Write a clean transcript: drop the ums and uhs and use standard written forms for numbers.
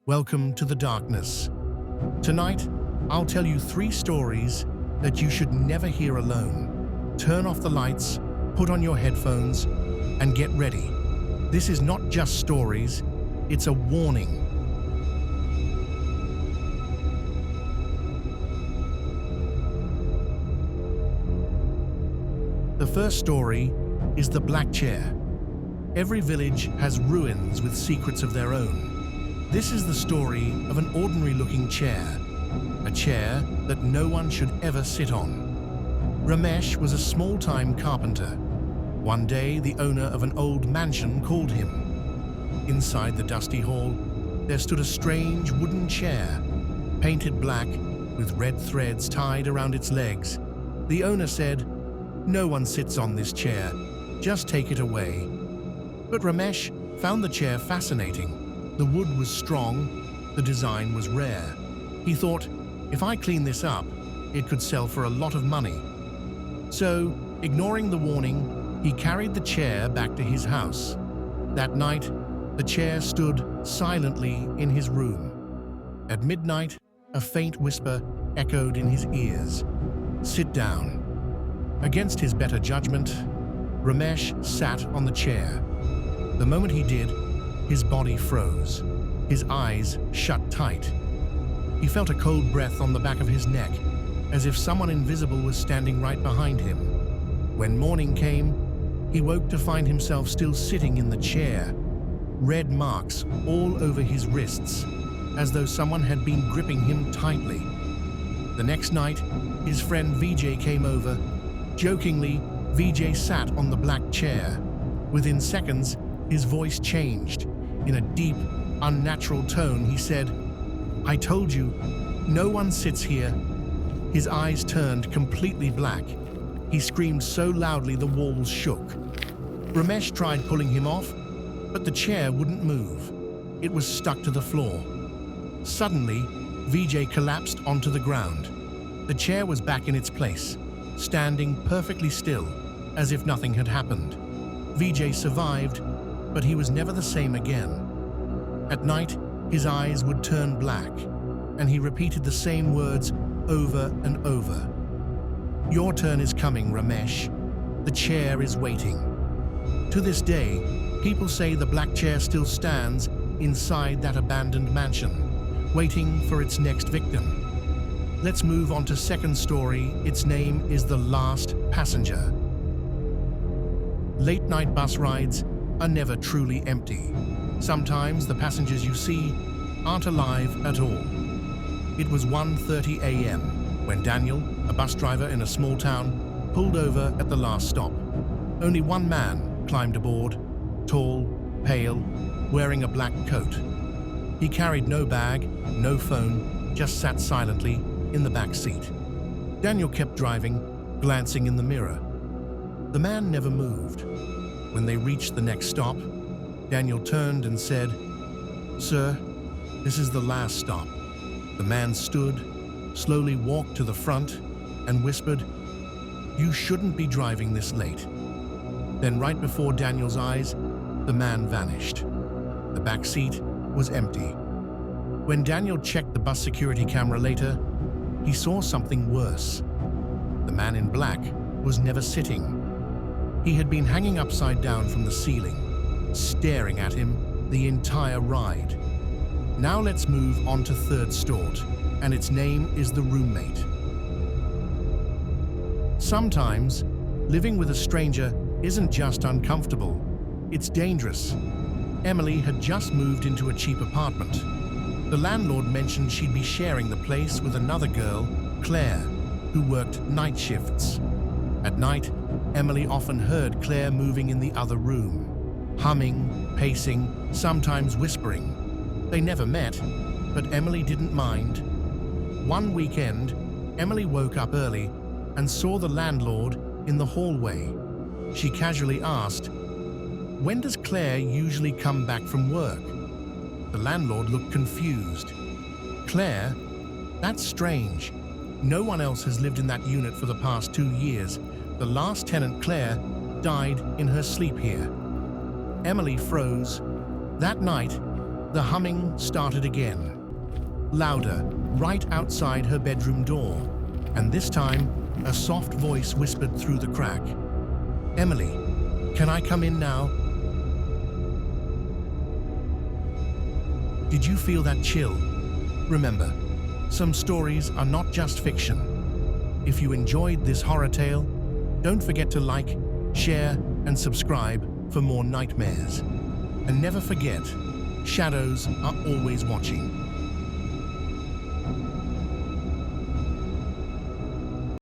Welcome to the darkness. Tonight, I'll tell you 3 stories that you should never hear alone. Turn off the lights, put on your headphones, and get ready. This is not just stories, it's a warning. The first story is the Black Chair. Every village has ruins with secrets of their own. This is the story of an ordinary-looking chair, a chair that no one should ever sit on. Ramesh was a small-time carpenter. One day, the owner of an old mansion called him. Inside the dusty hall, there stood a strange wooden chair, painted black with red threads tied around its legs. The owner said, "No one sits on this chair. Just take it away." But Ramesh found the chair fascinating. The wood was strong, the design was rare. He thought, if I clean this up, it could sell for a lot of money. So, ignoring the warning, he carried the chair back to his house. That night, the chair stood silently in his room. At midnight, a faint whisper echoed in his ears. "Sit down." Against his better judgment, Ramesh sat on the chair. The moment he did, his body froze. His eyes shut tight. He felt a cold breath on the back of his neck, as if someone invisible was standing right behind him. When morning came, he woke to find himself still sitting in the chair, red marks all over his wrists, as though someone had been gripping him tightly. The next night, his friend Vijay came over. Jokingly, Vijay sat on the black chair. Within seconds, his voice changed. In a deep, unnatural tone, he said, "I told you, no one sits here." His eyes turned completely black. He screamed so loudly the walls shook. Ramesh tried pulling him off, but the chair wouldn't move. It was stuck to the floor. Suddenly, Vijay collapsed onto the ground. The chair was back in its place, standing perfectly still, as if nothing had happened. Vijay survived, but he was never the same again. At night, his eyes would turn black, and he repeated the same words over and over. "Your turn is coming, Ramesh. The chair is waiting." To this day, people say the black chair still stands inside that abandoned mansion, waiting for its next victim. Let's move on to second story. Its name is The Last Passenger. Late-night bus rides are never truly empty. Sometimes the passengers you see aren't alive at all. It was 1:30 a.m. when Daniel, a bus driver in a small town, pulled over at the last stop. Only one man climbed aboard, tall, pale, wearing a black coat. He carried no bag, no phone, just sat silently in the back seat. Daniel kept driving, glancing in the mirror. The man never moved. When they reached the next stop, Daniel turned and said, "Sir, this is the last stop." The man stood, slowly walked to the front, and whispered, "You shouldn't be driving this late." Then right before Daniel's eyes, the man vanished. The back seat was empty. When Daniel checked the bus security camera later, he saw something worse. The man in black was never sitting. He had been hanging upside down from the ceiling, staring at him the entire ride. Now let's move on to third story, and its name is The Roommate. Sometimes, living with a stranger isn't just uncomfortable, it's dangerous. Emily had just moved into a cheap apartment. The landlord mentioned she'd be sharing the place with another girl, Claire, who worked night shifts. At night, Emily often heard Claire moving in the other room, humming, pacing, sometimes whispering. They never met, but Emily didn't mind. One weekend, Emily woke up early and saw the landlord in the hallway. She casually asked, "When does Claire usually come back from work?" The landlord looked confused. "Claire? That's strange. No one else has lived in that unit for the past 2 years. The last tenant, Claire, died in her sleep here." Emily froze. That night, The humming started again, louder, right outside her bedroom door, and this time, a soft voice whispered through the crack. "Emily, can I come in now?" Did you feel that chill? Remember, some stories are not just fiction. If you enjoyed this horror tale, don't forget to like, share, and subscribe for more nightmares. And never forget, shadows are always watching.